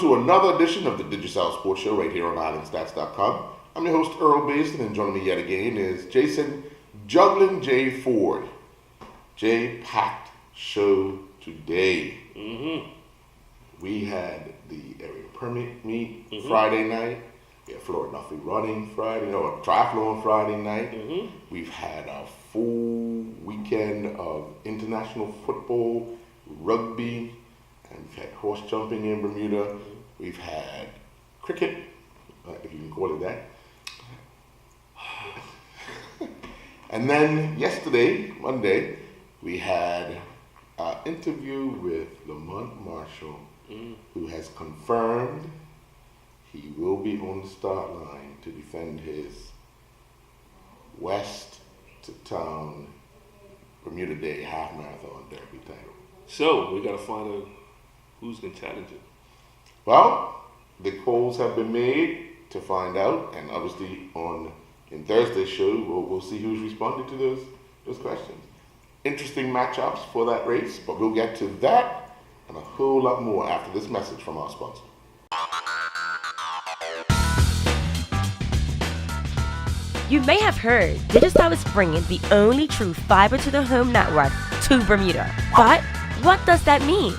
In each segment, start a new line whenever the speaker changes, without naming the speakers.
to another edition of the Digicel Sports Show right here on Islandstats.com. I'm your host, Earl Basin, and joining me yet again is Jason Juggling J. Ford. J-packed show today. We had the area permit meet Friday night. We had Florida Duffy running Friday, or triathlon Friday night. We've had a full weekend of international football, rugby, and we've had horse jumping in Bermuda. We've had cricket, if you can call it that. And then yesterday, Monday, we had an interview with Lamont Marshall, who has confirmed he will be on the start line to defend his West to Town Bermuda Day half marathon derby title.
So we got to find out who's going to challenge it.
Well, the calls have been made to find out, and obviously in Thursday's show, we'll see who's responding to those questions. Interesting matchups for that race, but we'll get to that and a whole lot more after this message from our sponsor.
You may have heard Digicel is bringing the only true fiber-to-the-home network to Bermuda. But what does that mean?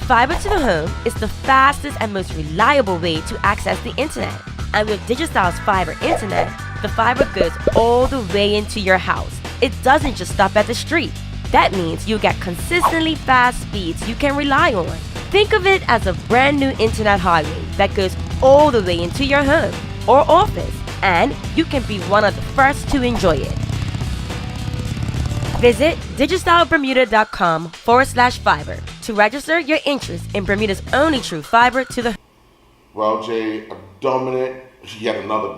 Fiber to the home is the fastest and most reliable way to access the internet. And with Digicel's fiber internet, the fiber goes all the way into your house. It doesn't just stop at the street. That means you get consistently fast speeds you can rely on. Think of it as a brand new internet highway that goes all the way into your home or office, and you can be one of the first to enjoy it. Visit digicelbermuda.com/fiber to register your interest in Bermuda's only true fiber to the.
Well, Jay, yet another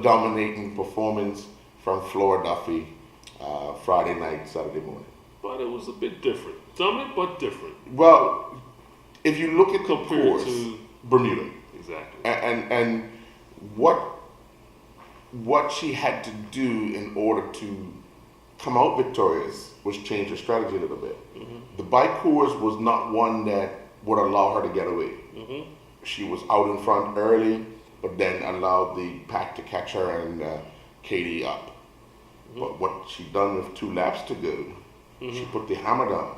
dominating performance from Florida Duffy Friday night, Saturday morning.
But it was a bit different. Dominant, but different.
Well, if you look at the
Compared
course,
to
Bermuda,
exactly,
and what she had to do in order to come out victorious was change her strategy a little bit. The bike course was not one that would allow her to get away. She was out in front early, but then allowed the pack to catch her and Katie up. But what she done with 2 laps to go, she put the hammer down.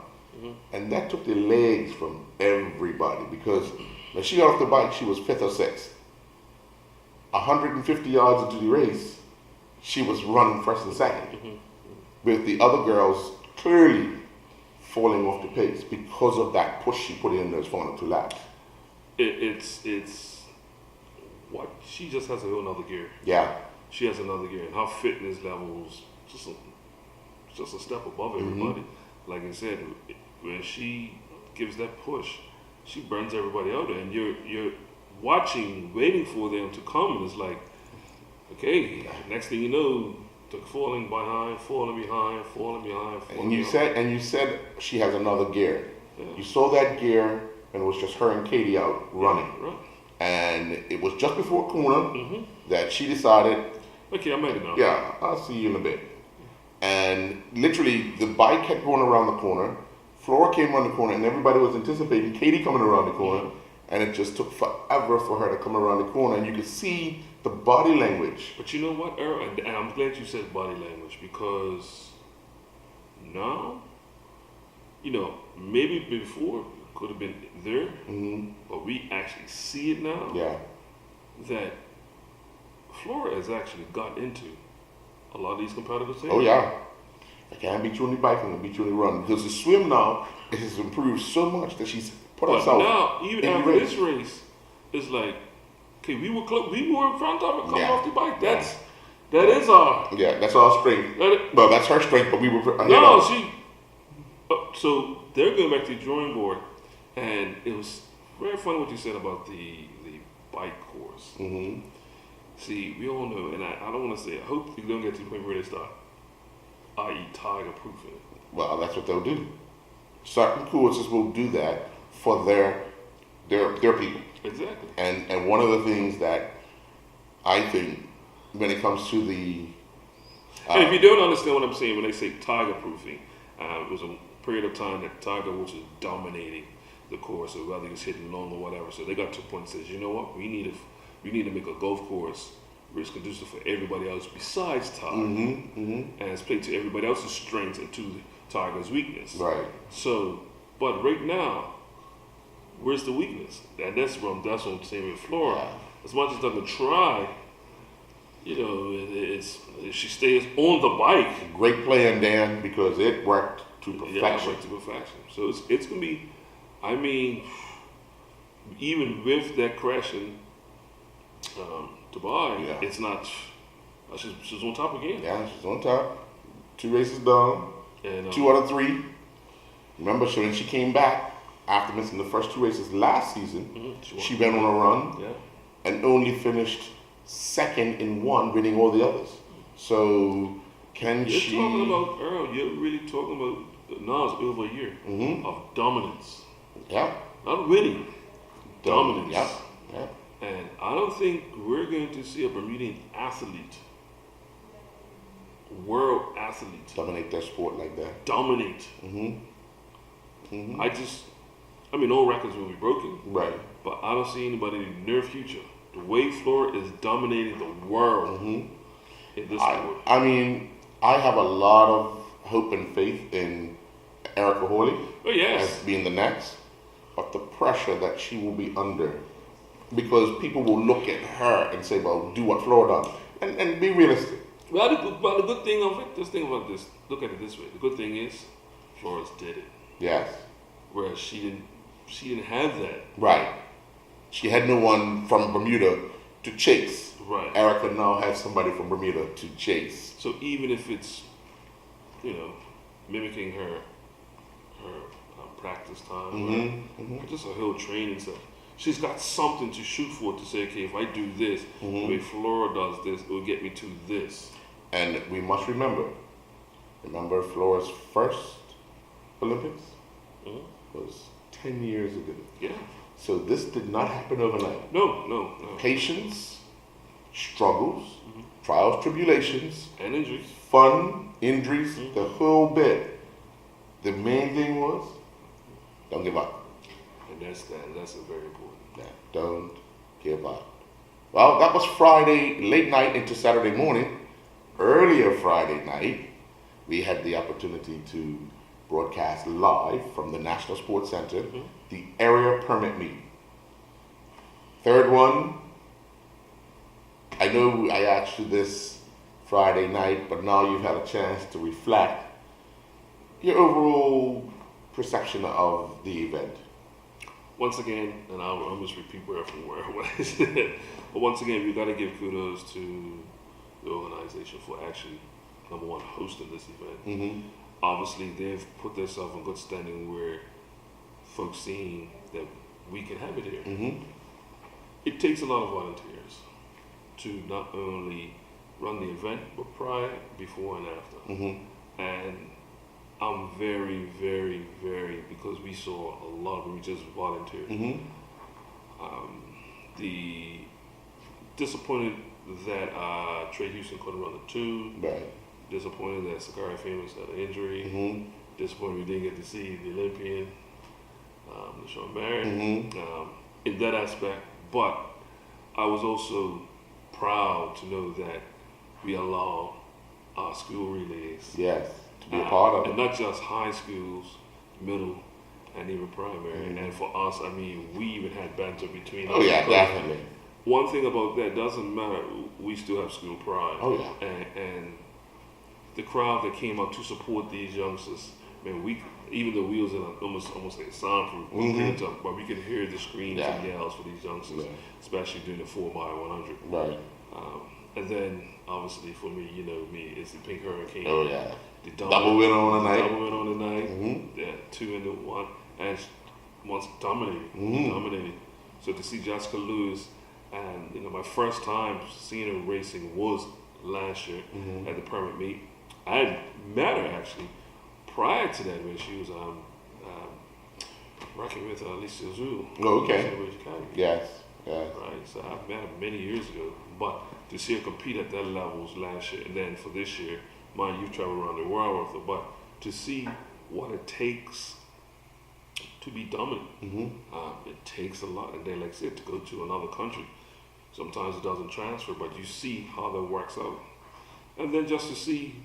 And that took the legs from everybody, because when she got off the bike, she was 5th or 6th. 150 yards into the race, she was running 1st and 2nd. With the other girls clearly falling off the pace because of that push she put in those final 2 laps.
It's what she just has a whole other gear.
Yeah.
She has another gear, and her fitness levels just a step above everybody. Like I said, when she gives that push, she burns everybody out, and you're watching, waiting for them to come, and it's like, okay, next thing you know, they're falling behind.
And you said she has another gear.
Yeah.
You saw that gear, and it was just her and Katie out running.
Right.
And it was just before corner that she decided,
okay, I'm ready now.
yeah, I'll see you in a bit. And literally, the bike kept going around the corner. Flora came around the corner, and everybody was anticipating Katie coming around the corner. And it just took forever for her to come around the corner. And you could see the body language.
But you know what, Earl? And I'm glad you said body language, because now, maybe before could have been there, but we actually see it now.
Yeah.
That Flora has actually got into a lot of these competitive things.
Oh, yeah. I can't beat you on the bike, I'm going to beat you on the run. Because the swim now, it has improved so much that she's put
but
herself
now, even
in
after
the
this race, it's like, okay, we were in front of her coming off the bike. That is our...
Yeah, that's our strength. Well, that's her strength, but we were...
So they're going back to the drawing board, and it was very funny what you said about the bike course. See, we all know, and I don't want to say, I hope we don't get to the point where they start, i.e. tiger proofing.
Well, that's what they'll do. Certain courses will do that for their people.
Exactly.
And one of the things that I think when it comes to the...
and if you don't understand what I'm saying when they say tiger proofing, it was a period of time that Tiger was dominating the course, or whether it's hitting long or whatever. So they got to a point that says, you know what, we need to make a golf course where it's conducive for everybody else besides Tiger, and it's played to everybody else's strengths and to Tiger's weakness.
Right.
So, but right now, where's the weakness? And that's what I'm saying with Flora.
Yeah.
As much as they're gonna try, it's if she stays on the bike.
Great plan, Dan, because it worked to perfection.
Yeah, it worked to perfection. So it's gonna be. I mean, even with that crashing Dubai, it's not. She's on top again.
Yeah, she's on top. 2 races done.
And
2 out of 3. Remember, when she came back after missing the first 2 races last season, she went on a run and only finished second in one, winning all the others. So
you're talking about Earl? You're really talking about Nas over a year of dominance.
Yeah.
Not winning, dominance.
Yeah. Yeah.
And I don't think we're going to see a Bermudian athlete, world athlete,
Dominate their sport like that.
dominate. I mean, all records will be broken.
Right.
But I don't see anybody in the near future. The way Flora is dominating the world in this sport.
I mean, I have a lot of hope and faith in Erica Hawley
Oh, yes.
as being the next, but the pressure that she will be under, because people will look at her and say, well, do what Flora done, and be realistic.
Well, the good thing of it, just think about this, look at it this way. The good thing is, Flores did it.
Yes.
Whereas she didn't have that.
Right. She had no one from Bermuda to chase.
Right.
Erica now has somebody from Bermuda to chase.
So even if it's, mimicking her practice time, or just her whole training stuff, she's got something to shoot for to say, okay, if I do this, the way Flora does this, it will get me to this.
And we must remember Flora's first Olympics was 10 years ago.
Yeah.
So this did not happen overnight.
No.
Patience, struggles, trials, tribulations,
And injuries.
fun, injuries, the whole bit. The main thing was, don't give up.
And that's a very important.
Yeah, don't give up. Well, that was Friday late night into Saturday morning. Earlier Friday night, we had the opportunity to broadcast live from the National Sports Center, the area permit meet. Third one, I know I asked you this Friday night, but now you've had a chance to reflect your overall perception of the event.
Once again, and I'll almost repeat word for word what I said, but once again, we got to give kudos to the organization for actually, number one, hosting this event. Obviously, they've put themselves in good standing where folks seeing that we can have it here. It takes a lot of volunteers to not only run the event, but prior, before, and after. And I'm very, very, very, because we saw a lot of them just volunteers. The disappointed that Trey Houston couldn't run the 2.
Right.
Disappointed that Sakari Famous had an injury. Disappointed we didn't get to see the Olympian, LaShawn Barrett, in that aspect. But I was also proud to know that we allow our school relays.
Yes, to be a part of
And
it.
not just high schools, middle, and even primary. And for us, I mean, we even had banter between us.
Oh yeah,
because
definitely.
one thing about that, doesn't matter, we still have school pride.
Oh yeah.
And the crowd that came out to support these youngsters, man, even though we was in almost like a soundproof, but we could hear the screams and yells for these youngsters, especially during the 4x100.
Right.
And then obviously for me, it's the Pink Hurricane.
Oh yeah.
The
Double win on the night.
Double win on the night. Yeah, 2 into 1, and once dominated. So to see Jessica Lewis, and my first time seeing her racing was last year at the permit meet. I had met her actually prior to that when she was working with Lisa Zhu.
Oh, okay.
Academy.
Yes. Yes.
Right, so I met her many years ago, but to see her compete at that level was last year, and then for this year, mind you travel around the world with her, but to see what it takes to be dominant. It takes a lot, and then like I said, to go to another country, sometimes it doesn't transfer, but you see how that works out, and then just to see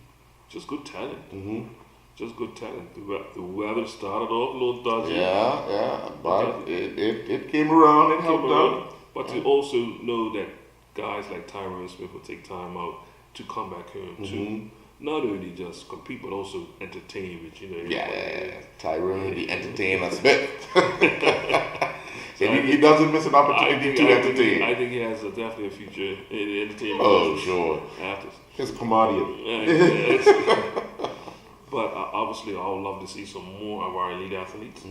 just good talent. Just good talent. The weather started off a little dodgy.
Yeah, but it came around and helped out.
But to also know that guys like Tyrone Smith will take time out to come back home to not only just compete but also entertain with
Tyrone the entertainer Smith. So he doesn't miss an opportunity to entertain.
I think he has definitely a future in entertainment.
Oh, sure.
After.
He's a comedian.
But obviously, I would love to see some more of our elite athletes.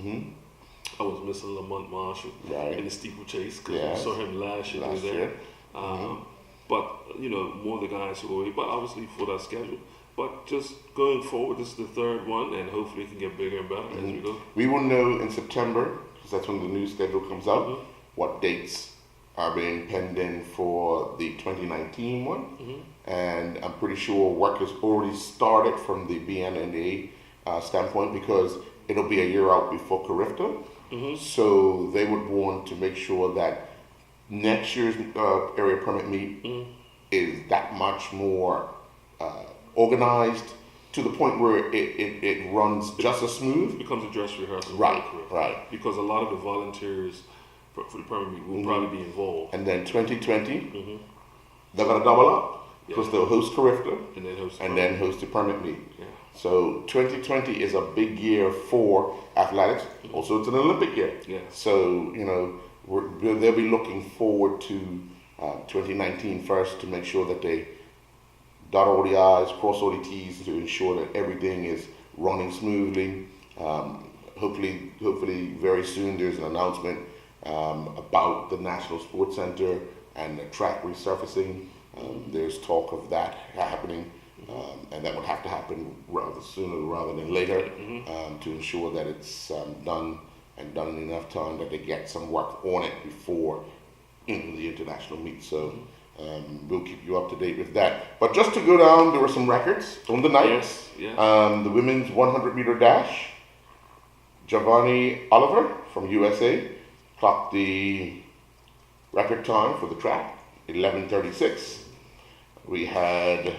I was missing Lamont Marshall in the steeplechase because we saw him last year. But more of the guys who are away. But obviously for that schedule. But just going forward, this is the third one, and hopefully it can get bigger and better as we go.
We will know in September, because that's when the new schedule comes out, what dates are being penned in for the 2019 one. And I'm pretty sure work has already started from the BNNA standpoint, because it'll be a year out before Carifta. So they would want to make sure that next year's area permit meet is that much more organized, to the point where it runs just as smooth.
It becomes a dress rehearsal.
Right.
Because a lot of the volunteers for the permit meet will probably be involved.
And then 2020, they're going to double up. Because they'll host Carifta and then host the permit meet. So 2020 is a big year for athletics. Also, it's an Olympic year. So, they'll be looking forward to 2019 first to make sure that they dot all the I's, cross all the T's to ensure that everything is running smoothly. Hopefully very soon there's an announcement about the National Sports Center and the track resurfacing. There's talk of that happening, and that would have to happen rather sooner rather than later to ensure that it's done in enough time that they get some work on it before into the international meet. So we'll keep you up to date with that. But just to go down, there were some records on the night. The women's 100 meter dash, Giovanni Oliver from USA clocked the record time for the track, 11:36. We had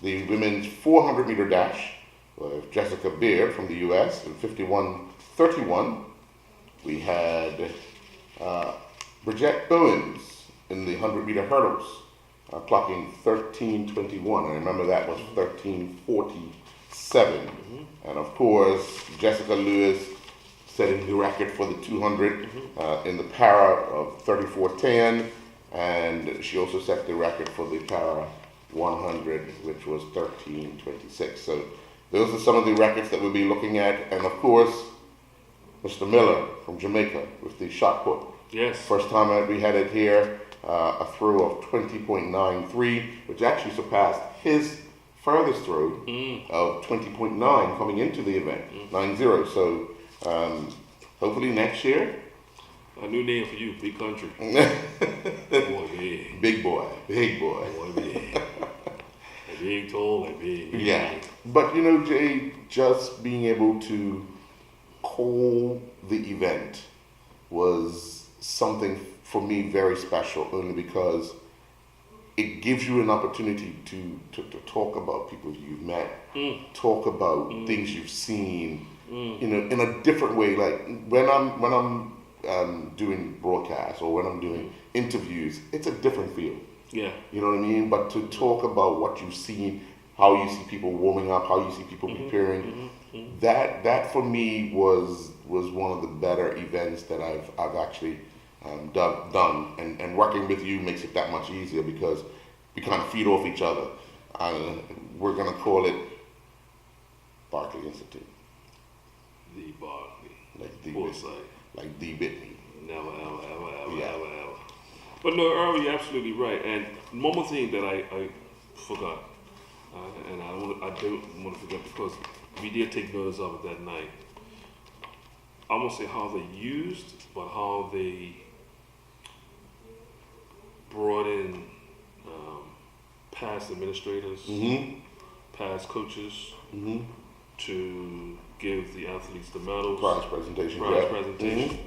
the women's 400 meter dash with Jessica Beard from the US in 51:31. We had Bridget Owens in the 100 meter hurdles clocking 13:21. I remember that was 13:47. And of course, Jessica Lewis setting the record for the 200 in the para of 34:10. And she also set the record for the para 100, which was 13:26. So those are some of the records that we'll be looking at. And of course, Mr. Miller from Jamaica with the shot put. First time we had it here, a throw of 20.93, which actually surpassed his furthest throw of 20.9 coming into the event, 9-0. So hopefully next year.
A new name for you, Big Country. Boy, big.
Big boy. Big boy.
Boy, big. Like big, tall, like big.
Yeah. But Jay, just being able to call the event was something for me very special, only because it gives you an opportunity to talk about people you've met, talk about things you've seen, in a different way. Like when I'm doing broadcasts or when I'm doing interviews, it's a different feel. You know what I mean? But to talk about what you've seen, how you see people warming up, how you see people preparing, that for me was one of the better events that I've actually done. And working with you makes it that much easier because we kind of feed off each other. We're going to call it Barclay Institute.
The Barclay.
Like the
Foresight.
Like the Bitney.
Never, ever. But no, Earl, you're absolutely right. And one more thing that I forgot, and I don't want to forget because we did take notice of it that night. I won't say how they used, but how they brought in past administrators, past coaches to give the athletes the medals,
Prize presentation.
presentation.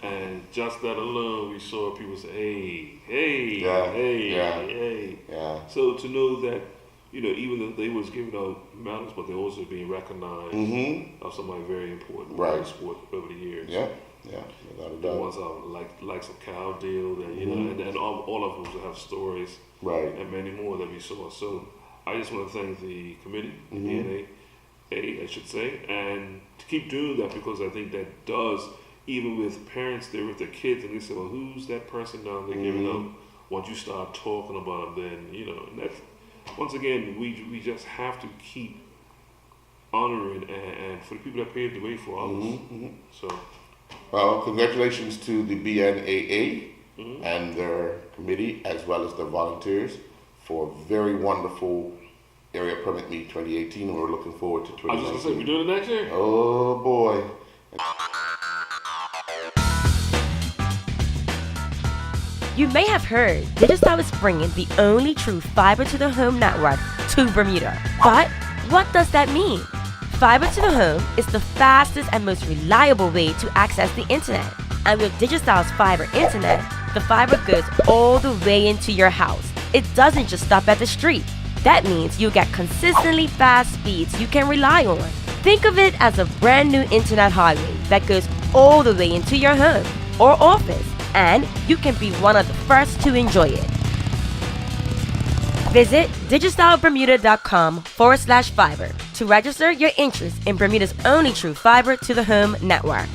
And just that alone, we saw people say, hey. So to know that, even though they was giving out medals, but they're also being recognized of somebody very important in the sport over the years.
Without a
The
doubt.
ones likes of Cal Deal, and all of them have stories, and many more that we saw. So I just want to thank the committee, the DNA, I should say, and to keep doing that, because I think that does, even with parents there with their kids, and they say, well, who's that person down there giving up? Once you start talking about them, then, and that's, once again, we just have to keep honoring and for the people that paved the way for others. So,
well, congratulations to the BNAA and their committee, as well as their volunteers, for a very wonderful area permit meet 2018. We're looking forward to 2019.
I was just going to say, we're doing it next year?
Oh boy.
You may have heard Digicel is bringing the only true fiber to the home network to Bermuda. But what does that mean? Fiber to the home is the fastest and most reliable way to access the internet. And with Digicel's fiber internet, the fiber goes all the way into your house. It doesn't just stop at the street. That means you get consistently fast speeds you can rely on. Think of it as a brand new internet highway that goes all the way into your home or office, and you can be one of the first to enjoy it. Visit digicelbermuda.com/fiber to register your interest in Bermuda's only true fiber to the home network.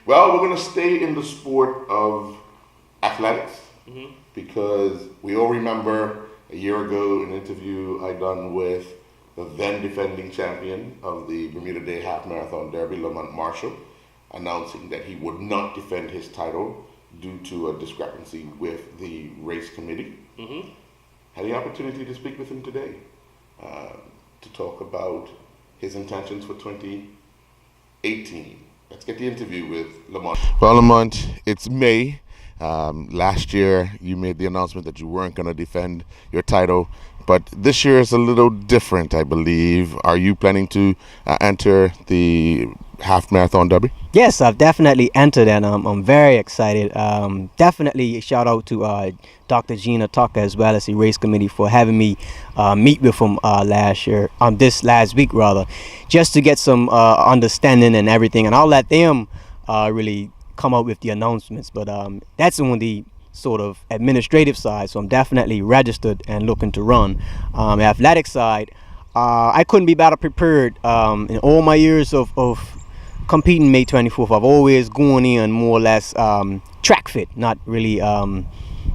Well, we're going to stay in the sport of athletics because we all remember a year ago an interview I done with the then defending champion of the Bermuda Day Half Marathon Derby, Lamont Marshall, announcing that he would not defend his title due to a discrepancy with the race committee. Had the opportunity to speak with him today to talk about his intentions for 2018. Let's get the interview with Lamont. Well, Lamont, it's May. Last year, you made the announcement that you weren't going to defend your title, but this year is a little different, I believe. Are you planning to enter the half marathon derby?
Yes, I've definitely entered, and I'm very excited. Definitely a shout out to Dr. Gina Tucker as well as the race committee for having me meet with them this last week rather, just to get some understanding and everything, and I'll let them really come up with the announcements. But that's on the sort of administrative side, so I'm definitely registered and looking to run. The athletic side, I couldn't be better prepared. In all my years of competing May 24th, I've always gone in more or less track fit, not really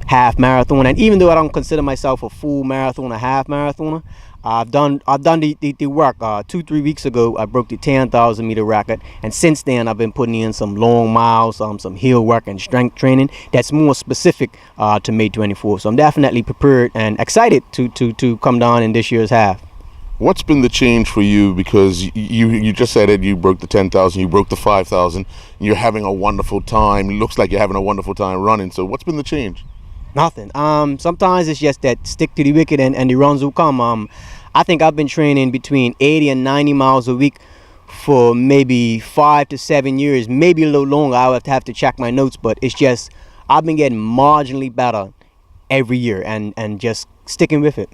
half marathon. And even though I don't consider myself a full marathon or half marathoner, I've done the work. 2-3 weeks ago, I broke the 10,000 meter record, and since then I've been putting in some long miles, some hill work and strength training that's more specific to May 24th. So I'm definitely prepared and excited to come down in this year's half.
What's been the change for you? Because you just said it, you broke the 10,000, you broke the 5,000, you're having a wonderful time. It looks like you're having a wonderful time running. So what's been the change?
Nothing. Sometimes it's just that stick to the wicket and the runs will come. I think I've been training between 80 and 90 miles a week for maybe 5 to 7 years, maybe a little longer. I would have to check my notes, but it's just I've been getting marginally better every year and just sticking with it.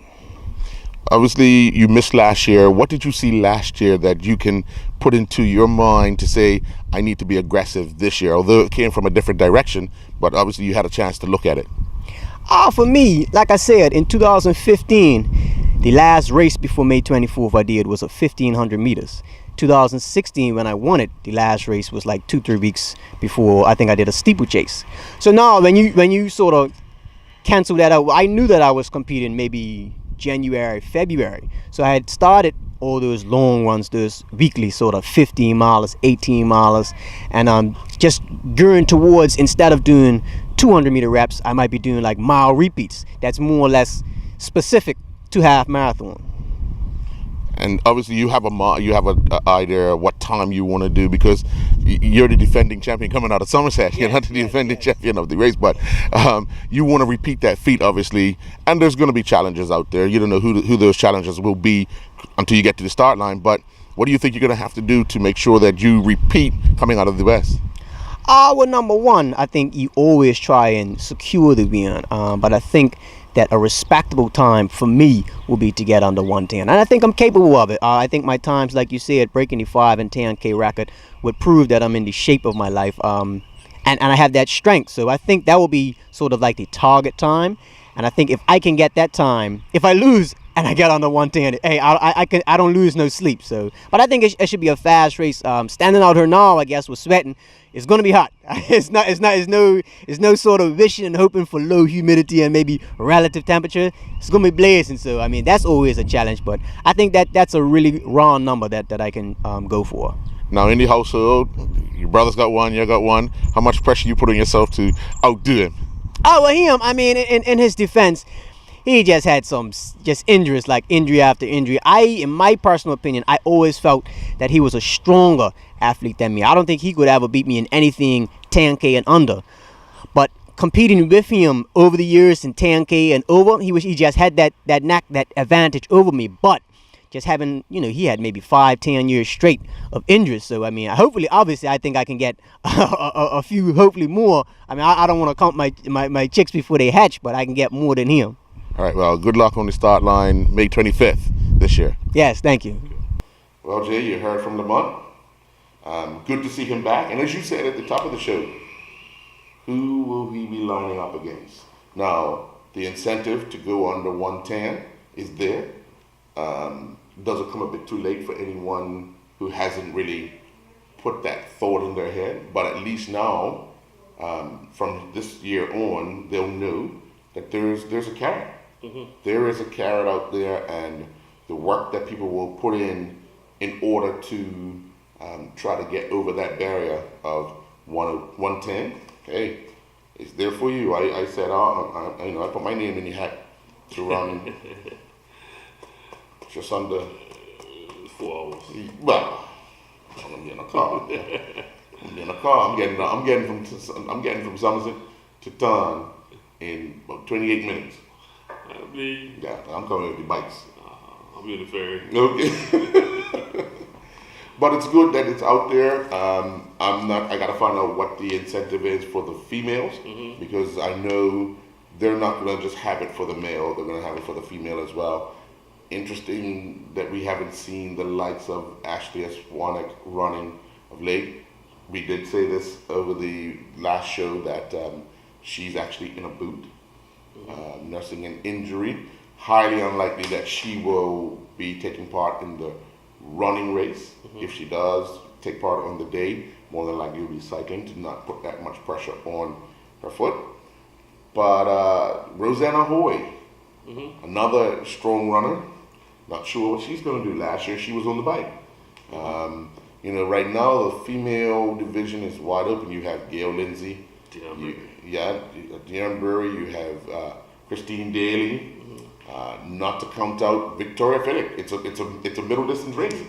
Obviously, you missed last year. What did you see last year that you can put into your mind to say, I need to be aggressive this year? Although it came from a different direction, but obviously you had a chance to look at it.
For me, like I said, in 2015, the last race before May 24th I did was a 1,500 meters. 2016, when I won it, the last race was like 2-3 weeks before I think I did a steeplechase. So now when you sort of cancel that out, I knew that I was competing maybe January, February. So I had started all those long runs, those weekly sort of 15 miles, 18 miles, and just gearing towards, instead of doing 200 meter reps, I might be doing like mile repeats. That's more or less specific to half marathon.
And obviously you have an idea what time you want to do, because you're the defending champion coming out of Somerset. You're not the defending champion of the race, but you want to repeat that feat, obviously. And there's going to be challenges out there. You don't know who those challenges will be until you get to the start line. But What do you think you're going to have to do to make sure that you repeat coming out of the West?
Well, number one, I think you always try and secure the win. But I think that a respectable time for me will be to get under 110. And I think I'm capable of it. I think my times, like you said, breaking the 5 and 10K record would prove that I'm in the shape of my life. And I have that strength. So I think that will be sort of like the target time. And I think if I can get that time, if I lose and I get under 110, hey, I don't lose no sleep. So, but I think it should be a fast race. Standing out here now, I guess, with sweating, it's gonna be hot. It's no sort of wishing and hoping for low humidity and maybe relative temperature. It's gonna be blazing. So I mean, that's always a challenge. But I think that's a really round number that I can go for.
Now, in the household, your brother's got one, you got one. How much pressure you put on yourself to outdo him?
Oh, well, him, I mean, in his defense, he just had some just injuries, like injury after injury. In my personal opinion, I always felt that he was a stronger athlete than me. I don't think he could ever beat me in anything 10K and under. But competing with him over the years in 10K and over, he just had that advantage over me. But just having, he had maybe 5-10 years straight of injuries. So I mean, obviously I think I can get a few, hopefully more. I mean, I don't want to count my chicks before they hatch, but I can get more than him.
All right, well, good luck on the start line May 25th this year.
Yes, thank you.
Well, Jay, you heard from Lamont. Good to see him back. And as you said at the top of the show, who will he be lining up against? Now, the incentive to go under 110 is there. Does it come a bit too late for anyone who hasn't really put that thought in their head? But at least now, from this year on, they'll know that there's a carrot. Mm-hmm. There is a carrot out there, and the work that people will put in order to try to get over that barrier of 110. Hey, it's there for you. I said, I put my name in the hat to run. Just under
4 hours.
Well, I'm gonna be in a car. I'm getting from Somerset to Taunton in about 28 minutes. Yeah, I'm coming with the bikes.
I'll be in the ferry.
Okay. But it's good that it's out there. I gotta find out what the incentive is for the females, mm-hmm. because I know they're not gonna just have it for the male. They're gonna have it for the female as well. Interesting that we haven't seen the likes of Ashley S. Warnick running of late. We did say this over the last show that she's actually in a boot, nursing an injury. Highly unlikely that she will be taking part in the running race. Mm-hmm. If she does take part on the day, more than likely will be cycling to not put that much pressure on her foot. But Rosanna Hoy, mm-hmm. another strong runner. Not sure what she's going to do. Last year she was on the bike. Right now the female division is wide open. You have Gail Lindsay, Deanne Brewery. You have Christine Daly. Mm-hmm. Not to count out Victoria Phillips. It's a middle distance race.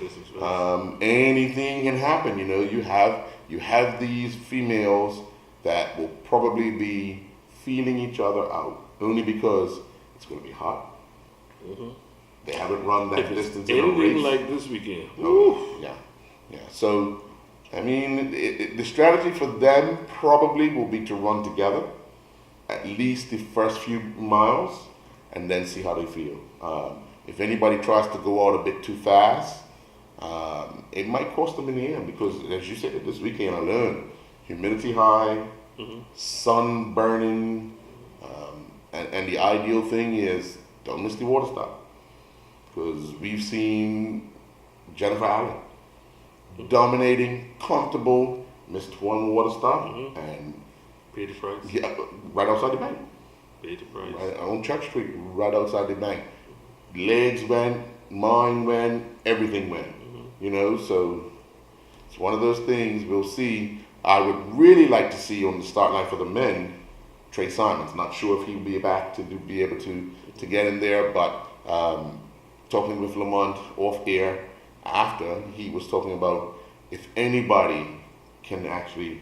Anything can happen. You have these females that will probably be feeling each other out only because it's going to be hot. Mm-hmm. They haven't run that distance in a race.
Like this weekend.
Oh, yeah. So, I mean, the strategy for them probably will be to run together at least the first few miles and then see how they feel. If anybody tries to go out a bit too fast, it might cost them in the end because, as you said, this weekend I learned humidity high, mm-hmm. sun burning, and the ideal thing is don't miss the water stop. Because we've seen Jennifer Allen mm-hmm. dominating, comfortable, missed one water stop, mm-hmm. and
Peter Price.
Yeah, right outside the bank.
Peter Price.
Right on Church Street, right outside the bank. Legs went, mind went, everything went. Mm-hmm. So it's one of those things we'll see. I would really like to see on the start line for the men, Trey Simons. Not sure if he'll be back to be able to get in there, but talking with Lamont off air after, he was talking about if anybody can actually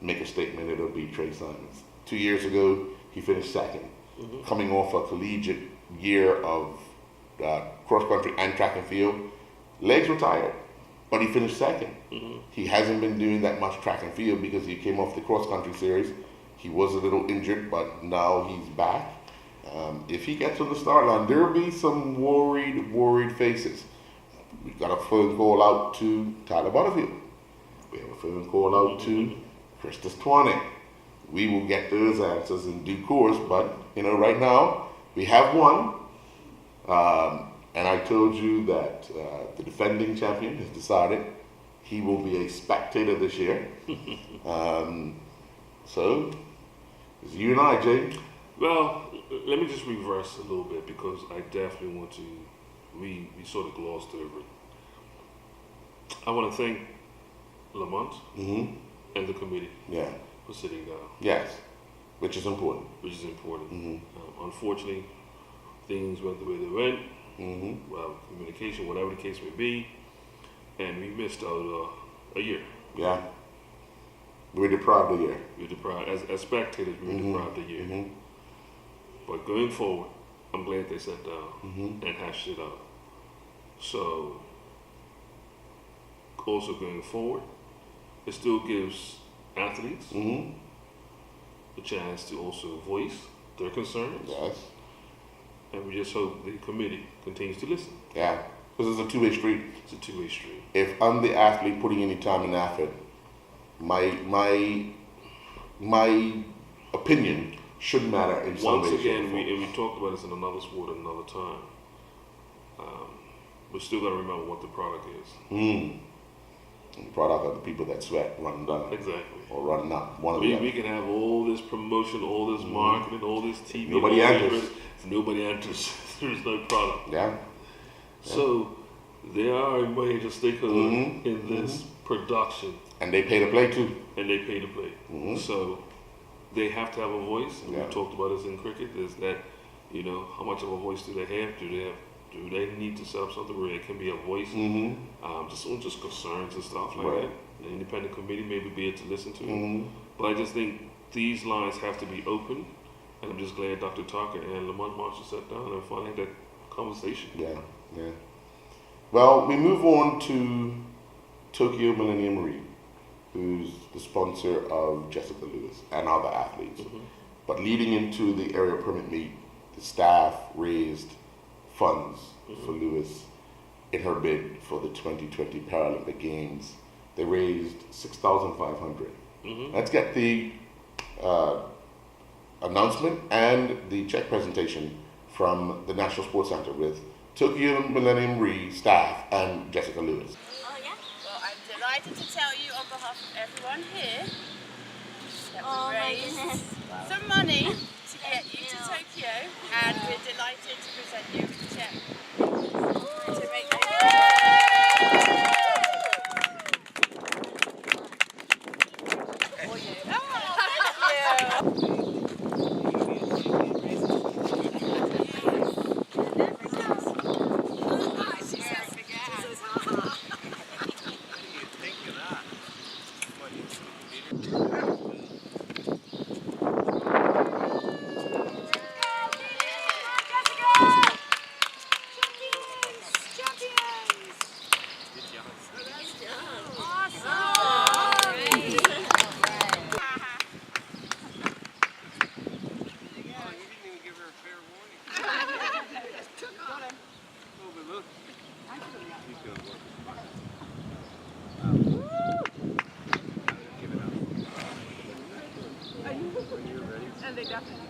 make a statement, it'll be Trey Simons. 2 years ago, he finished second, mm-hmm. coming off a collegiate year of cross country and track and field. Legs were tired. but he finished second. He hasn't been doing that much track and field because he came off the cross country series. He was a little injured, but now he's back. If he gets on the start line, there'll be some worried faces. We got a phone call out to Tyler Butterfield. We have a phone call out to Christus Twanek. We will get those answers in due course, but right now we have one. And I told you that the defending champion has decided he will be a spectator this year. So it's you and I, Jay.
Well, let me just reverse a little bit because I definitely want to. We sort of glossed over it. I want to thank Lamont and the committee for sitting down.
Yes, which is important.
Unfortunately, things went the way they went. Well, communication, whatever the case may be, and we missed out a year.
Yeah, we were deprived a year.
We were deprived as spectators. We were deprived a year. But going forward, I'm glad they sat down and hashed it out. So, also going forward, it still gives athletes a chance to also voice their concerns.
Yes.
And we just hope the committee continues to listen.
Yeah, because it's a two-way street.
It's a two-way street.
If I'm the athlete putting any time and effort, my opinion should matter in some way.
Once again, we talked about this in another sport at another time. We still got to remember what the product is.
The product of the people that sweat, run down.
Exactly.
Or run up.
We can have all this promotion, all this marketing, all this TV.
Nobody enters.
If nobody enters, there's no product.
Yeah.
So they are a major stakeholder in this production.
And they pay to play too.
So they have to have a voice. And we talked about this in cricket. Is that how much of a voice do they have? Do they need to set up something where it can be a voice? Just concerns and stuff like that. The independent committee maybe be able to listen to. But I just think these lines have to be open. And I'm just glad Dr. Tucker and Lamont Marshall sat down and finally had that conversation.
Yeah. Well, we move on to Tokyo Millennium Re, who's the sponsor of Jessica Lewis and other athletes. But leading into the area permit meet, the staff raised funds for Lewis in her bid for the 2020 Paralympic Games. They raised $6,500. Let's get the announcement and the check presentation from the National Sports Center with Tokyo Millennium Re staff and Jessica Lewis.
Oh yeah? Well, I'm delighted to tell you on behalf of everyone here that we raised some money to get you to Tokyo, and we're delighted to present you with a check to make you and they definitely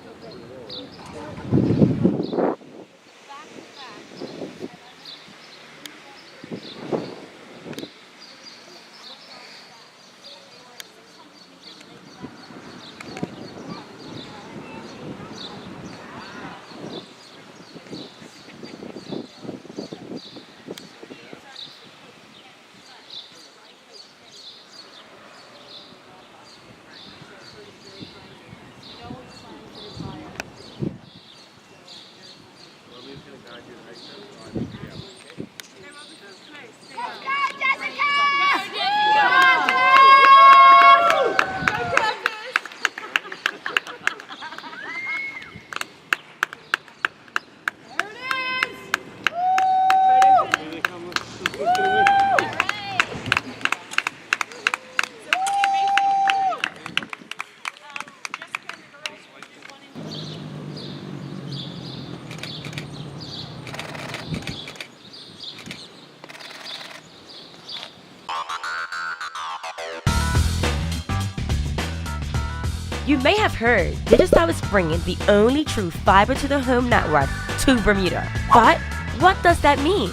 You may have heard Digicel is bringing the only true fiber-to-the-home network to Bermuda. But what does that mean?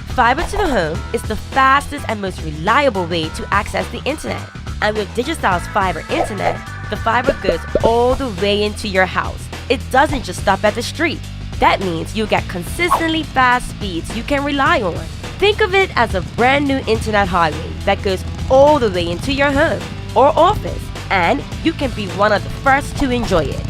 Fiber to the home is the fastest and most reliable way to access the internet. And with Digicel's fiber internet, the fiber goes all the way into your house. It doesn't just stop at the street. That means you get consistently fast speeds you can rely on. Think of it as a brand new internet highway that goes all the way into your home or office, and you can be one of the first to enjoy it.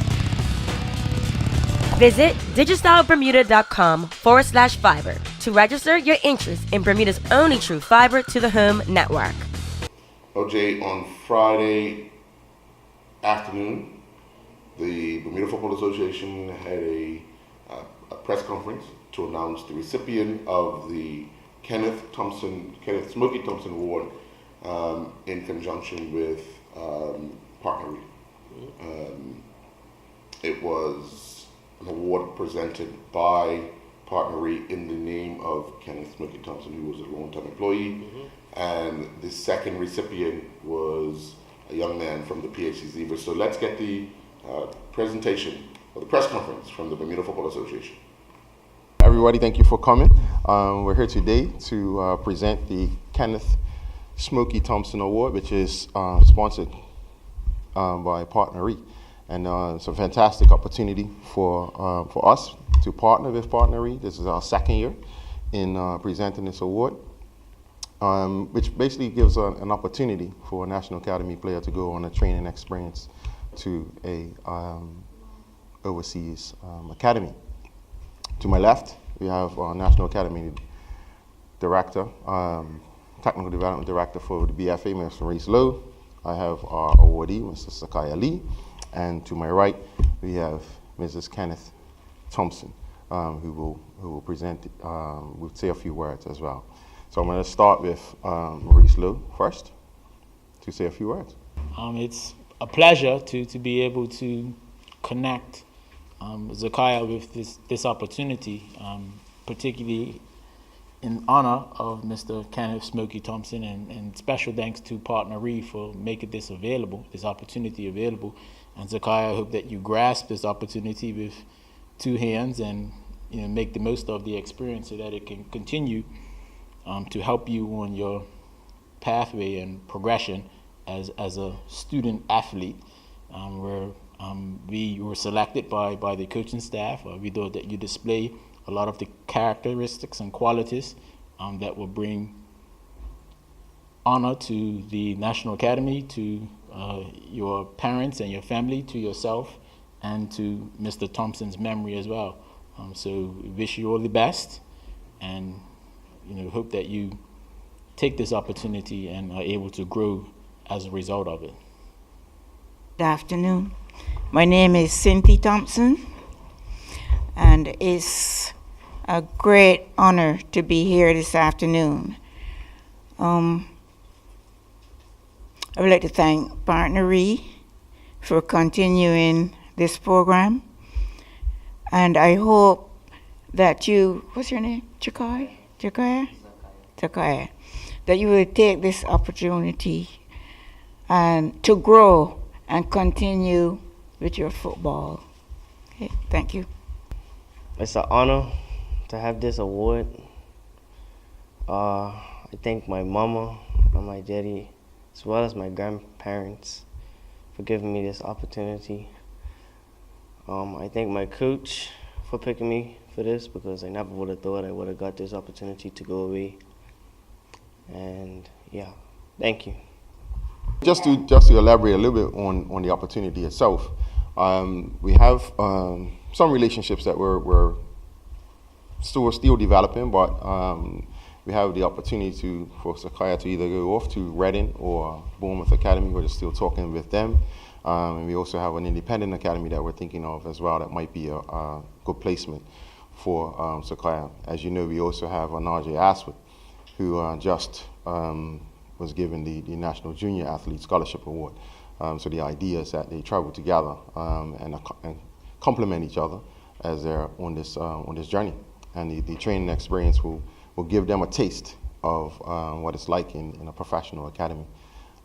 Visit digicelbermuda.com/fiber to register your interest in Bermuda's only true fiber to the home network.
OJ, on Friday afternoon, the Bermuda Football Association had a press conference to announce the recipient of the Kenneth Smokey Thompson Award in conjunction with Partner Reed. It was an award presented by Partner Reed in the name of Kenneth Smokey Thompson, who was a long-time employee, and the second recipient was a young man from the PHC Zebras. So let's get the presentation or the press conference from the Bermuda Football Association.
Everybody, thank you for coming. We're here today to present the Kenneth Smokey Thompson Award, which is sponsored by Partner Reed. And it's a fantastic opportunity for us to partner with Partner Reed. This is our second year in presenting this award, which basically gives an opportunity for a National Academy player to go on a training experience to a overseas academy. To my left, we have our National Academy Director, Technical Development Director for the BFA, Mr. Maurice Lowe. I have our awardee, Mr. Sakaya Lee. And to my right, we have Mrs. Kenneth Thompson, who will present, will say a few words as well. So I'm going to start with Maurice Lowe first to say a few words.
It's a pleasure to be able to connect Zakaya with this opportunity, particularly in honor of Mr. Kenneth Smokey Thompson, and special thanks to Partner Reed for making this opportunity available. And Zakaya, I hope that you grasp this opportunity with two hands and make the most of the experience so that it can continue to help you on your pathway and progression as a student athlete, where we were selected by the coaching staff. We thought that you display a lot of the characteristics and qualities that will bring honor to the National Academy, to your parents and your family, to yourself, and to Mr. Thompson's memory as well. So we wish you all the best, and hope that you take this opportunity and are able to grow as a result of it.
Good afternoon. My name is Cynthia Thompson, and it's a great honor to be here this afternoon. I would like to thank Partner Reed for continuing this program, and I hope that you, what's your name? Jakaya, that you will take this opportunity and to grow and continue with your football. Okay, thank you.
It's an honor to have this award. I thank my mama and my daddy, as well as my grandparents, for giving me this opportunity. I thank my coach for picking me for this, because I never would have thought I would have got this opportunity to go away. And yeah, thank you.
Just to elaborate a little bit on the opportunity itself, we have some relationships that we're still developing, but we have the opportunity for Sakaya to either go off to Reading or Bournemouth Academy. We're just still talking with them. And we also have an independent academy that we're thinking of as well that might be a good placement for Sakaya. As you know, we also have Anaje Aswad, who just was given the National Junior Athlete Scholarship Award. So the idea is that they travel together and complement each other as they're on this journey. And the training experience will give them a taste of what it's like in a professional academy,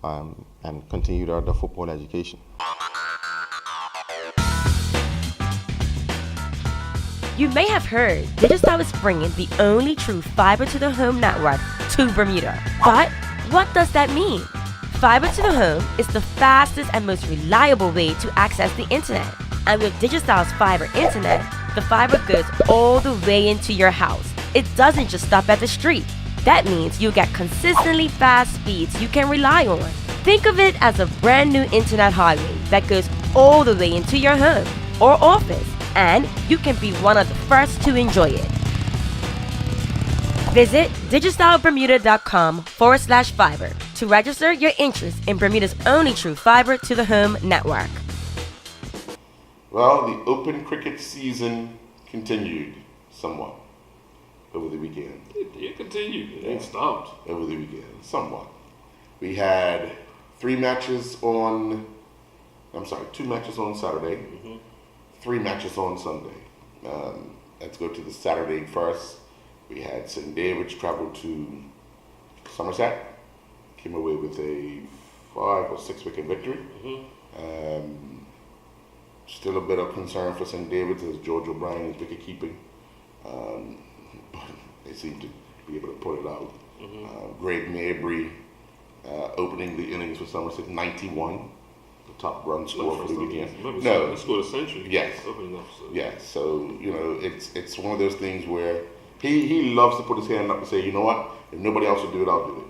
and continue their football education.
You may have heard Digicel is bringing the only true fiber to the home network to Bermuda. But what does that mean? Fiber to the home is the fastest and most reliable way to access the internet. And with Digicel's fiber internet, the fiber goes all the way into your house. It doesn't just stop at the street. That means you get consistently fast speeds you can rely on. Think of it as a brand new internet highway that goes all the way into your home or office, and you can be one of the first to enjoy it. Visit digicelbermuda.com/fiber to register your interest in Bermuda's only true fiber to the home network.
Well, the open cricket season continued somewhat over the weekend.
It continued. It ain't stopped.
Over the weekend, somewhat. We had 2 matches on Saturday, 3 matches on Sunday. Let's go to the Saturday first. We had St. David's travel to Somerset, came away with a 5 or 6 wicket victory. Still a bit of concern for St. David's as George O'Brien's wicket keeping, but they seem to be able to pull it out. Greg Mabry opening the innings for Somerset, 91, the top run score for the weekend.
No, he scored a century.
Yes.
Opening up, so.
Yes. So it's one of those things where he loves to put his hand up and say, you know what, if nobody else will do it, I'll do it.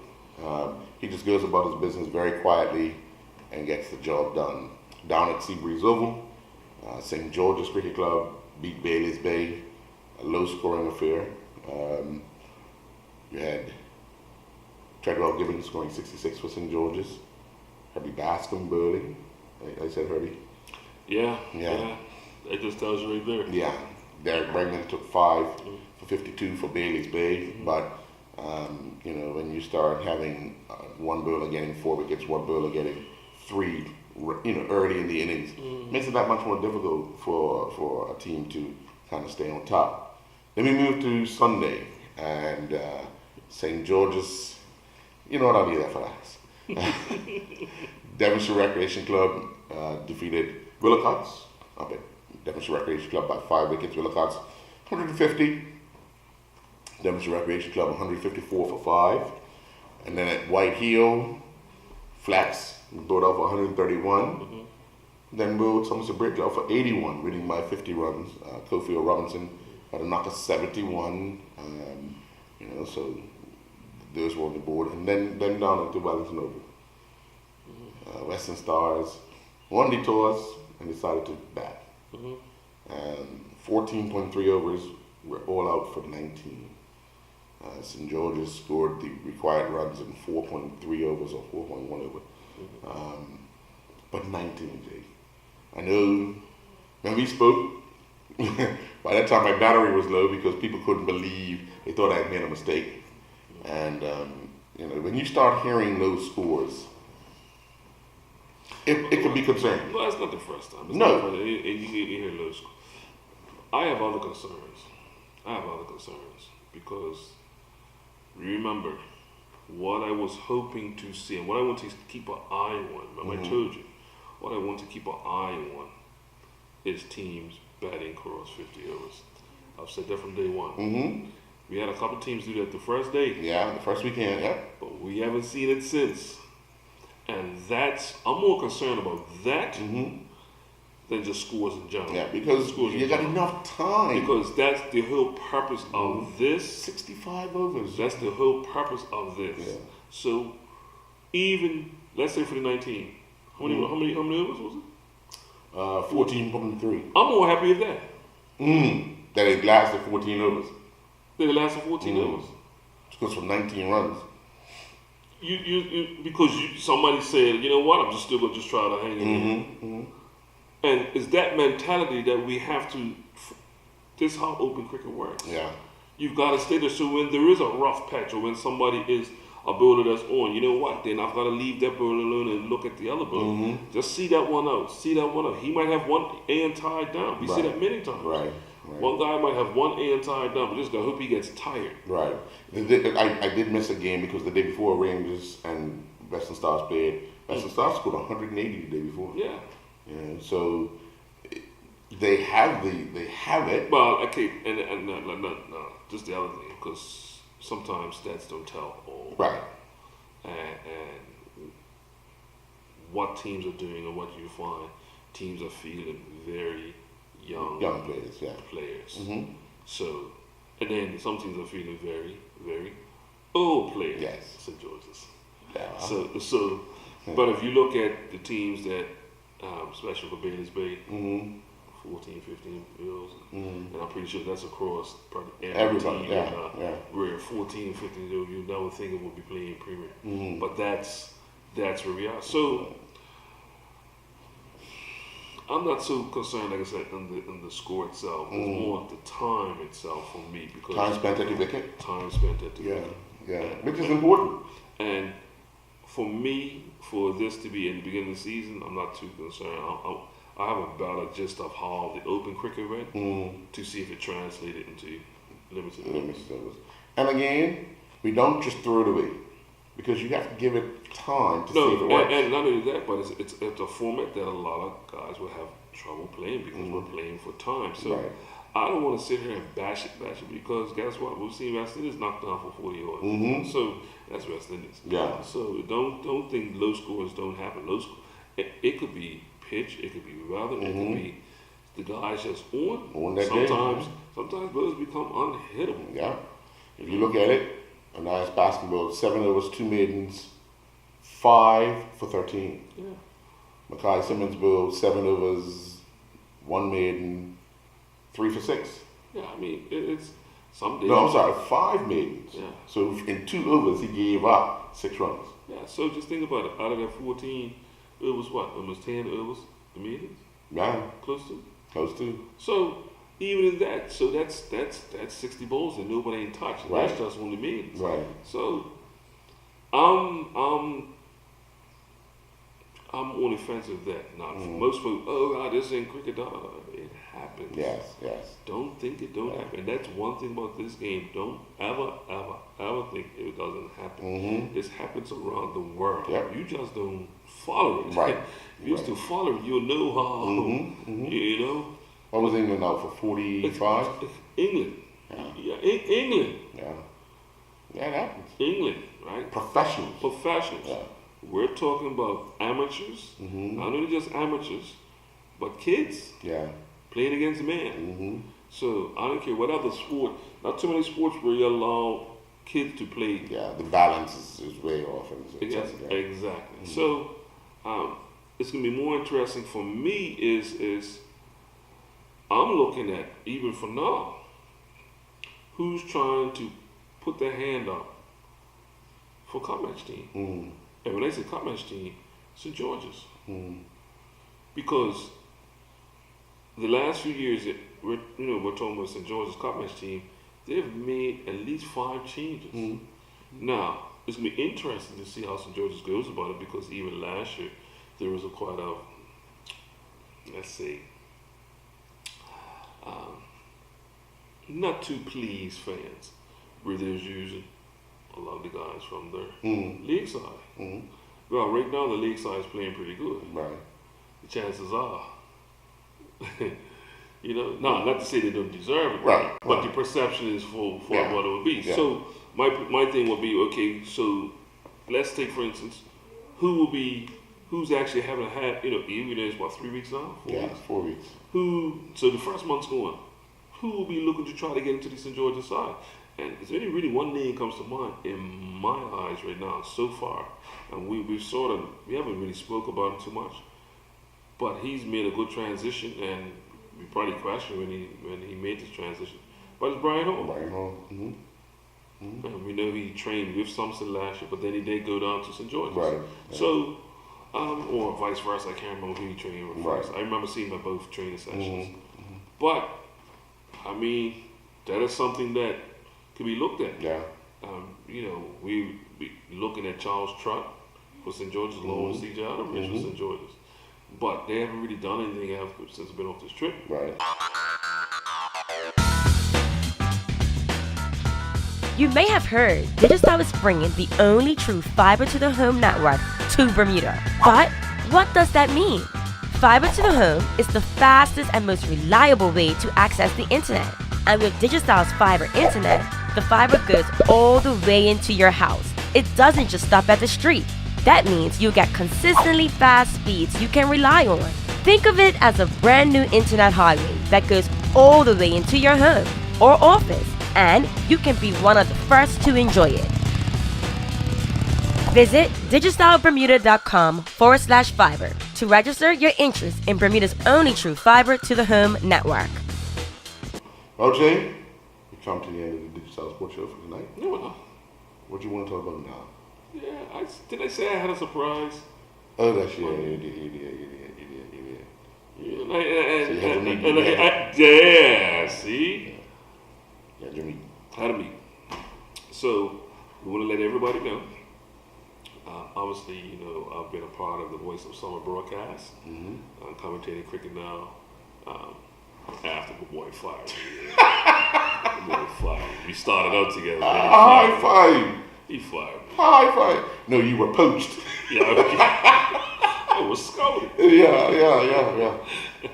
He just goes about his business very quietly and gets the job done. Down at Seabreeze Oval, St. George's Cricket Club beat Bailey's Bay, a low-scoring affair. You had Treadwell Gibbons scoring 66 for St. George's. Herbie Bascom bowling. I said Herbie.
Yeah. That just tells you right there.
Yeah. Derek Bregman took 5 for 52 for Bailey's Bay, but when you start having one bowler getting 4 wickets, one bowler getting 3, early in the innings, makes it that much more difficult for a team to kind of stay on top. Then we move to Sunday, and St. George's. You know what, I'll leave that for last. Devonshire Recreation Club defeated Willacotts up at Devonshire Recreation Club by 5 wickets. Willacotts 150. Devonshire Recreation Club 154 for 5. And then at White Hill, Flats brought off 131. Then Will Somerset Break Club for 81, winning by 50 runs. Cofield Robinson had a knock of 71. So those were on the board. And then down into Wellington Oval. Western Stars won the toss and decided to bat. 14.3 overs were all out for 19. St. George's scored the required runs in 4.3 overs or 4.1 over. But 19, Jay. I know when we spoke, by that time my battery was low because people couldn't believe, they thought I had made a mistake. And, when you start hearing those scores, it could be concerning.
Well, that's not the first time.
No.
You hear those. I have other concerns. Because remember what I was hoping to see and what I want to keep an eye on. Remember, I told you what I want to keep an eye on is teams batting across 50 overs. I've said that from day one. We had a couple teams do that the first day.
Yeah, the first weekend, yeah.
But we haven't seen it since. And I'm more concerned about that than just scores in general.
Yeah, because you got enough time.
Because that's the whole purpose of this.
65 overs.
That's the whole purpose of this.
Yeah.
So even, let's say for the 19, how many overs was it?
14.3.
I'm more happy with that.
That it lasted 14 overs.
That it lasted 14 overs.
It goes from 19 runs.
Because somebody said, you know what, I'm just still going to just try to hang in. And it's that mentality that we have to, this is how open cricket works.
Yeah.
You've got to stay there. So when there is a rough patch or when somebody is a bowler that's on, you know what, then I've got to leave that bowler alone and look at the other bowler. Just see that one out. He might have one and tied down. We see that many times.
Right.
One guy might have one and tied down, but this guy, I hope he gets tired.
Right. I did miss a game because the day before Rangers and Western Stars played, Western Stars scored 180 the day before.
Yeah.
So they have have it.
Well, okay, and no, just the other thing, because sometimes stats don't tell all.
Right.
And what teams are doing, and what you find, teams are feeling very young
players, yeah.
Players.
Mm-hmm.
So, and then some teams are feeling very, very old players.
Yes.
St. George's.
Yeah.
So, but if you look at the teams that, especially for Bailey's Bay,
Mm-hmm.
14, 15 years,
Mm-hmm.
and I'm pretty sure that's across probably every
Everybody,
team.
yeah.
Where 14 and 15 years old, you never think it would be playing Premier.
Mm-hmm.
But that's where we are. So I'm not so concerned, like I said, in the score itself. It's more the time itself for me, because
Time spent at the wicket.
time spent at the
Yeah,
wicket.
yeah, which is important.
And for me, for this to be in the beginning of the season, I'm not too concerned. I have a better gist of how the open cricket went to see if it translated into limited overs.
And again, we don't just throw it away, because you have to give it time to see if it
No,
works.
and not only that, but it's a format that a lot of guys will have trouble playing, because we're playing for time. So
Right.
I don't want to sit here and bash it, because guess what? We've seen West Indies knocked down for 40 yards.
Mhm.
So that's West Indies.
Yeah.
So don't think low scores don't happen. It could be pitch, it could be weather, it could be the guys just
On that day.
Sometimes those become unhittable.
Yeah. If you look at it, a nice basketball, 7 overs, 2 maidens, 5 for 13.
Yeah.
Mackay Simmons bowled 7 overs, 1 maiden, 3 for 6.
Yeah, I mean it's some days.
No, I'm sorry, 5 maidens.
Yeah.
So in 2 overs, he gave up 6 runs.
Yeah, so just think about it. Out of that 14, it was what? Almost 10 overs, the meetings?
Yeah,
Close to?
close to.
So even in that, so that's 60 balls that nobody ain't touched.
Right.
That's just only meetings.
Right.
So I'm on the fence of that. Not for most folks, oh God, this ain't cricket. It happens.
Yes, yes.
Don't think it don't happen. And that's one thing about this game. Don't ever think it doesn't happen.
Mm-hmm.
This happens around the world.
Yep.
You just don't follow it.
Right.
If you used to follow it, you'll know how. You know.
What was England out for 45?
England. Yeah, England.
Yeah. Yeah, it happens.
England, right?
Professionals.
Professionals.
Yeah.
We're talking about amateurs. Not only just amateurs, but kids
Yeah.
playing against men.
Mm-hmm.
So I don't care what other sport. Not too many sports where you allow kids to play.
Yeah, the balance is way off.
Yes, exactly. So it's gonna be more interesting for me is I'm looking at, even for now, who's trying to put their hand up for cup match team.
Mm.
And when I say cup match team, St. George's.
Mm.
Because the last few years that we're talking about St. George's cup match team, they've made at least 5 changes.
Mm.
Now, it's gonna be interesting to see how St. George's goes about it, because even last year there was quite a, let's say, not too pleased fans, where there's usually a lot of the guys from their league side.
Mm.
Well, right now the league side is playing pretty good.
Right.
The chances are, not to say they don't deserve it,
Right.
but the perception is for
Yeah.
what it would be.
Yeah.
So my thing would be, okay, so let's take, for instance, who's actually having had, even there's what, 3 weeks now? 4
Yeah,
weeks?
4 weeks.
So the first month's going, who will be looking to try to get into the St. George's side? And is there really one name comes to mind in my eyes right now so far? And we haven't really spoke about him too much, but he's made a good transition, and we probably questioned when he made this transition. But it's Brian Hall.
Right home. Mm-hmm.
And we know he trained with Thompson last year, but then he did go down to St. George's.
Right. Yeah.
So, or vice versa, I can't remember who he trained with
Right.
first. I remember seeing them both training sessions.
Mm-hmm.
But, I mean, that is something that could be looked at.
Yeah.
We looking at Charles Trott for St. George's, along with C.J. Outerbridge for St. George's. But they haven't really done anything since I've been off this trip.
Right.
You may have heard Digicel is bringing the only true fiber to the home network to Bermuda. But what does that mean? Fiber to the home is the fastest and most reliable way to access the internet. And with Digicel's fiber internet, the fiber goes all the way into your house. It doesn't just stop at the street. That means you get consistently fast speeds you can rely on. Think of it as a brand new internet highway that goes all the way into your home or office, and you can be one of the first to enjoy it. Visit digicelbermuda.com/fiber to register your interest in Bermuda's only true fiber to the home network.
Well, Jay, we come to the end of the Digicel Sports Show for tonight.
No,
What do you want to talk about now?
yeah, did I say I had a surprise?
Oh, that's you did.
Yeah, see?
Yeah, Jimmy.
How to meet. So, we want to let everybody know. Obviously, you know, I've been a part of the Voice of Summer broadcast. I'm commentating cricket now. After the boy fired me. The boy fired me. We started out together.
High five.
He fired me.
High five. No, you were poached.
Yeah, I was scolded.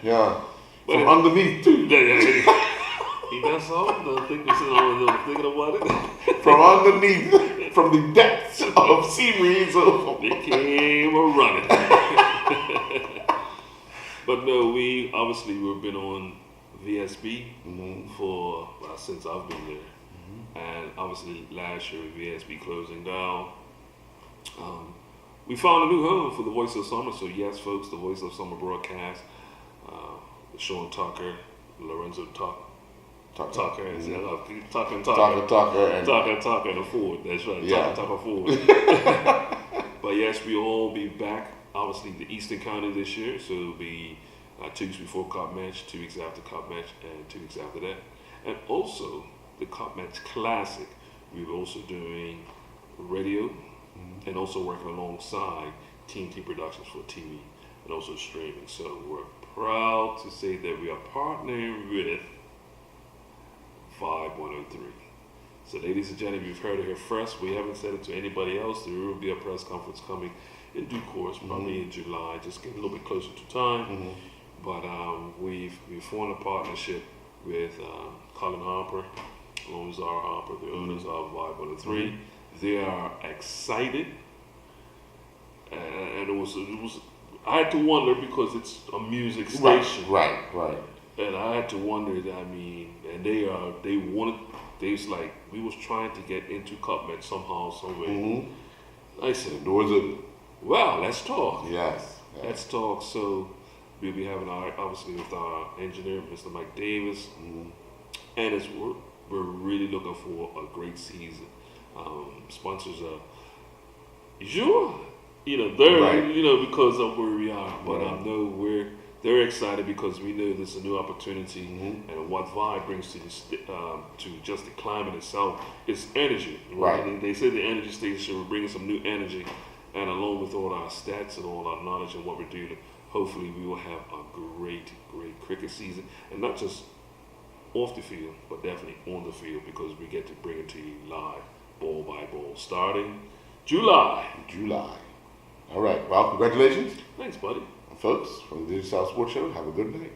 Yeah. From underneath, too.
Yeah. That's all. The thing is, thinking about it.
From underneath, from the depths of seaweed.
They came a running. But no, we've been on VSB for since I've been there, and obviously last year with VSB closing down, we found a new home for the Voice of Summer. So yes, folks, the Voice of Summer broadcast, Sean Tucker, Lorenzo Tucker, and the Ford. That's right,
Yeah.
Tucker Ford. But yes, we'll all be back. Obviously, the Eastern County this year, so it'll be 2 weeks before Cup Match, 2 weeks after Cup Match, and 2 weeks after that. And also, the Cup Match Classic, we're also doing radio and also working alongside TNT Productions for TV and also streaming. So we're proud to say that we are partnering with Vibe 103. So ladies and gentlemen, you've heard it here first. We haven't said it to anybody else. There will be a press conference coming in due course, probably in July, just getting a little bit closer to time. But we've formed a partnership with Colin Harper, Zara Harper, the owners of Vibe 103. They are excited, and it was. I had to wonder because it's a music station,
Right.
and I had to wonder. I mean, and they wanted. They was like, we was trying to get into Cup Match somehow, some way. I said,
Doors open.
well, let's talk.
Yes.
Let's talk. So we'll be having obviously with our engineer, Mr. Mike Davis, and we're really looking for a great season. Sponsors are they're
Right.
because of where we are, but I know they're excited because we know this is a new opportunity, and what Vibe brings to to just the climate itself is energy.
Right.
And they say the energy station will bring some new energy, and along with all our stats and all our knowledge and what we're doing, hopefully we will have a great cricket season, and not just off the field, but definitely on the field, because we get to bring it to you live, ball by ball, starting July.
All right. Well, congratulations,
Thanks, buddy.
folks, from the Digicel Sports Show. Have a good night.